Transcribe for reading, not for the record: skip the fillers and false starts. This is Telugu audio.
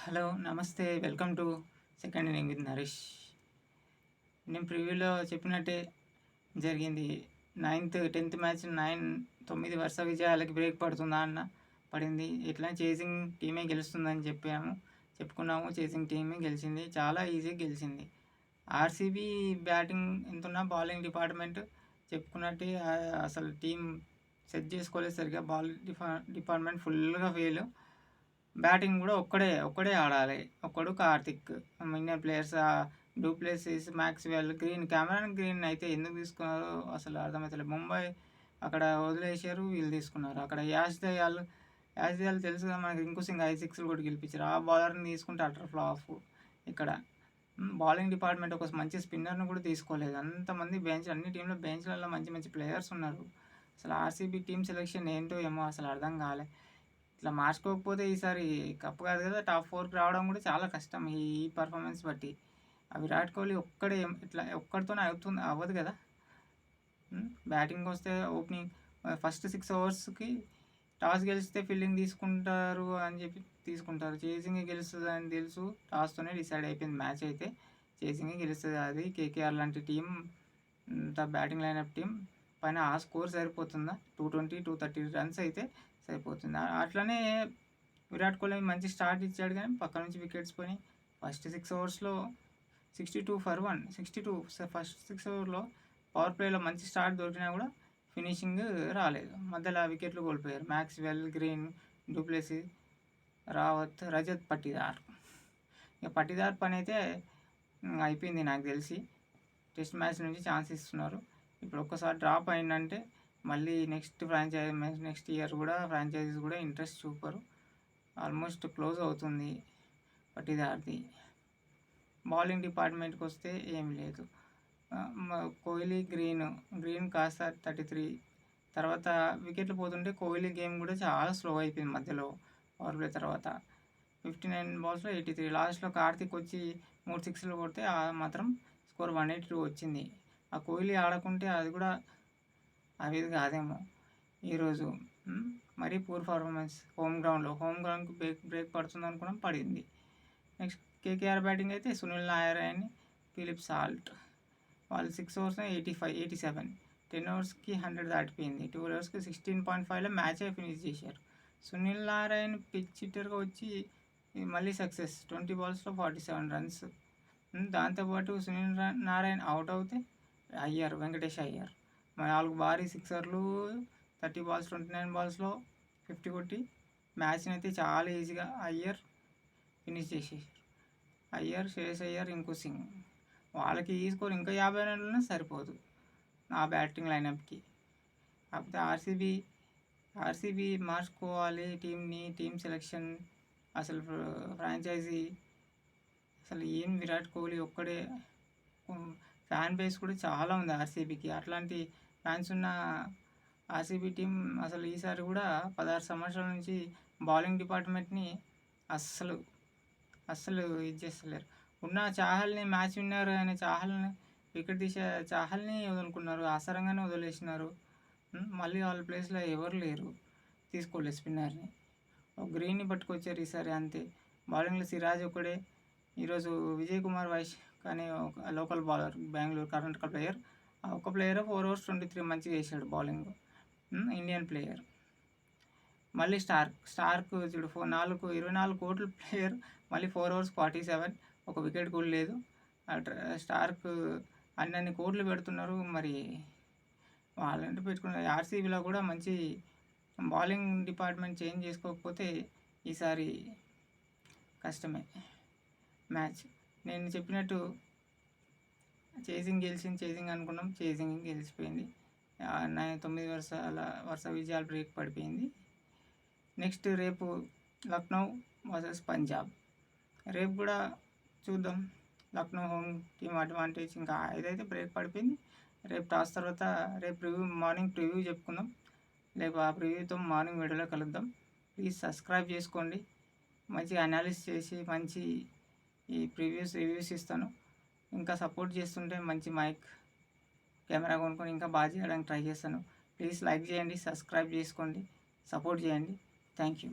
హలో నమస్తే welcome to second inning with Naresh. నేను ప్రివ్యూలో చెప్పినట్టే జరిగింది. 10th మ్యాచ్ 9 వరుస విజయాలకి బ్రేక్ పడుతుందా అన్న పడింది. ఇట్లా చేసింగ్ టీమే గెలుస్తుందని చెప్పుకున్నాము. చేసింగ్ టీమే గెలిచింది, చాలా ఈజీగా గెలిచింది. ఆర్సీబీ బ్యాటింగ్ ఎంతున్నా బౌలింగ్ డిపార్ట్మెంట్ చెప్పుకున్నట్టే అసలు టీం సెట్ చేసుకోలేదు సరిగ్గా. డిపార్ట్మెంట్ ఫుల్గా ఫెయిల్. బ్యాటింగ్ కూడా ఒక్కడే ఆడాలి. ఒక్కడు కార్తిక్. మిగిలిన players du Plessis, Maxwell, Cameron green అయితే ఎందుకు తీసుకున్నారో అసలు అర్థమవుతలేదు. ముంబై అక్కడ వదిలేసారు, వీళ్ళు తీసుకున్నారు. అక్కడ యాష్ దయాల్ తెలుసు కదా మనకి, రింకు సింగ్ 5 6 కూడా గెలిపించారు. ఆ బౌలర్ని తీసుకుంటే అటర్ ఫ్లాప్. ఇక్కడ బౌలింగ్ డిపార్ట్మెంట్ ఒక మంచి స్పిన్నర్ను కూడా తీసుకోలేదు. అంతమంది అన్ని టీంలో బెంచ్లలో మంచి ప్లేయర్స్ ఉన్నారు. అసలు ఆర్సీబీ టీం సెలెక్షన్ ఏంటో ఏమో అసలు అర్థం కాలే. ఇట్లా మార్చుకోకపోతే ఈసారి కప్పు కాదు కదా, టాప్ 4కి రావడం కూడా చాలా కష్టం ఈ పర్ఫార్మెన్స్ బట్టి. విరాట్ కోహ్లీ ఒక్కడితోనే అవ్వదు కదా. బ్యాటింగ్ వస్తే ఓపెనింగ్ ఫస్ట్ 6 ఓవర్స్కి టాస్ గెలిస్తే ఫీల్డింగ్ తీసుకుంటారు అని చెప్పి తీసుకుంటారు. చేసింగ్ గెలుస్తుంది అని తెలుసు, టాస్తోనే డిసైడ్ అయిపోయింది మ్యాచ్. అయితే చేసింగ్ గెలుస్తుంది. అది కేకేఆర్ లాంటి టీం, బ్యాటింగ్ లైనప్ టీం పైన ఆ స్కోర్ సరిపోతుందా? 220 230 రన్స్ అయితే సరిపోతుంది. అట్లనే విరాట్ కోహ్లీ మంచి స్టార్ట్ ఇచ్చాడు, కానీ పక్క నుంచి వికెట్స్ పోయి ఫస్ట్ 6 ఓవర్స్లో 62 for 1 62. ఫస్ట్ 6 ఓవర్లో పవర్ ప్లేలో మంచి స్టార్ట్ దొరికినా కూడా ఫినిషింగ్ రాలేదు. మధ్యలో వికెట్లు కోల్పోయారు. Maxwell, green, డూప్లెసి, Rawat, Rajat Patidar. ఇక పట్టిదార్ పని అయితే అయిపోయింది నాకు తెలిసి. టెస్ట్ మ్యాచ్ నుంచి ఛాన్స్ ఇస్తున్నారు. ఇప్పుడు ఒక్కసారి డ్రాప్ అయిందంటే మళ్ళీ నెక్స్ట్ ఇయర్ కూడా ఫ్రాంచైజీస్ కూడా ఇంట్రెస్ట్ చూపరు. ఆల్మోస్ట్ క్లోజ్ అవుతుంది పట్టిదార్ది. బౌలింగ్ డిపార్ట్మెంట్కి వస్తే ఏం లేదు. కోహ్లీ గ్రీన్ కాస్త 33. తర్వాత వికెట్లు పోతుంటే కోహ్లీ గేమ్ కూడా చాలా స్లో అయిపోయింది మధ్యలో. పవర్ ప్లే తర్వాత 59 balls 83. లాస్ట్లో కార్తిక్ వచ్చి 3 6లు కొడితే మాత్రం స్కోర్ 182 వచ్చింది. ఆ కోహ్లీ ఆడకుంటే అది కూడా అవి కాదేమో ఈరోజు. మరీ పూర్ పర్ఫార్మెన్స్. హోమ్ గ్రౌండ్కి బ్రేక్ పడుతుంది అనుకున్నాం, పడింది. నెక్స్ట్ కేకేఆర్ బ్యాటింగ్ అయితే సునీల్ నారాయణ్, ఫిలిప్ సాల్ట్. వాళ్ళు 6 ఓవర్స్ 85 87. 10 ఓవర్స్కి 100 దాటిపోయింది. 12 ఓవర్స్కి 16.5లో మ్యాచ్ ఫినిష్ చేశారు. సునీల్ నారాయణ్ పిచ్ హిట్టర్గా వచ్చి మళ్ళీ సక్సెస్. 20 balls 47 runs. దాంతోపాటు సునీల్ నారాయణ్ అవుట్ అవుతే వెంకటేష్ అయ్యర్ 4 భారీ సిక్సర్లు, 30 balls 29 balls 50 కొట్టి మ్యాచ్ని అయితే చాలా ఈజీగా అయ్యర్ ఫినిష్ చేసేసారు. శ్రేయస్ అయ్యర్, రింకు సింగ్. వాళ్ళకి ఈ స్కోర్ ఇంకా 50 రన్లున్నా సరిపోదు ఆ బ్యాటింగ్ లైనప్కి. కాకపోతే ఆర్సీబీ మార్చుకోవాలి టీం సెలెక్షన్. అసలు ఫ్రాంచైజీ అసలు ఏం విరాట్ కోహ్లీ ఒక్కడే. ఫ్యాన్ బేస్ కూడా చాలా ఉంది ఆర్సీబీకి. అట్లాంటి ఫ్యాన్స్ ఉన్న ఆర్సీబీ టీం అసలు ఈసారి కూడా 16 సంవత్సరాల నుంచి బౌలింగ్ డిపార్ట్మెంట్ని అస్సలు ఇది చేస్తలేరు. ఉన్న చాహల్ని మ్యాచ్ విన్నర్ అనే వికెట్ తీసే చాహల్ని వదులుకున్నారు, ఆసరంగానే వదిలేసినారు. మళ్ళీ వాళ్ళ ప్లేస్లో ఎవరు లేరు, తీసుకోలేదు స్పిన్నర్ని. గ్రీన్ని పట్టుకొచ్చారు ఈసారి అంతే. బౌలింగ్లో సిరాజ్ ఒకడే. ఈరోజు విజయ్ కుమార్ వైస్ కానీ local bowler, Bengaluru Karnataka player. ఒక ప్లేయర్ 4 overs 23 మంచిగా వేసాడు బౌలింగ్, ఇండియన్ ప్లేయర్. మళ్ళీ స్టార్క్ చూడు 24 కోట్ల ప్లేయర్, మళ్ళీ 4 overs 47, ఒక వికెట్ కూడా లేదు. స్టార్క్ అన్ని కోట్లు పెడుతున్నారు. మరి వాళ్ళంటే పెట్టుకున్న ఆర్సీబీలో కూడా మంచి బౌలింగ్ డిపార్ట్మెంట్ చేంజ్ చేసుకోకపోతే ఈసారి కష్టమే మ్యాచ్. నేను చెప్పినట్టు చేసింగ్ అనుకున్నాం, చేసింగ్ గెలిచిపోయింది. 9 వరుస విజయాలు బ్రేక్ పడిపోయింది. నెక్స్ట్ రేపు లక్నో వర్సెస్ పంజాబ్. రేపు కూడా చూద్దాం. Lucknow home team advantage. ఇంకా ఇదైతే బ్రేక్ పడిపోయింది. రేపు టాస్ తర్వాత రేపు మార్నింగ్ ప్రివ్యూ చెప్పుకుందాం. రేపు ఆ ప్రివ్యూతో మార్నింగ్ వీడియోలో కలుద్దాం. ప్లీజ్ సబ్స్క్రైబ్ చేసుకోండి. మంచి అనాలిసిస్ చేసి మంచి ఈ రివ్యూస్ ఇస్తాను. ఇంకా సపోర్ట్ చేస్తుంటే మంచి మైక్, కెమెరా కొనుక్కొని ఇంకా బాగా చేయడానికి ట్రై చేస్తాను. ప్లీజ్ లైక్ చేయండి, సబ్స్క్రైబ్ చేసుకోండి, సపోర్ట్ చేయండి. Thank you.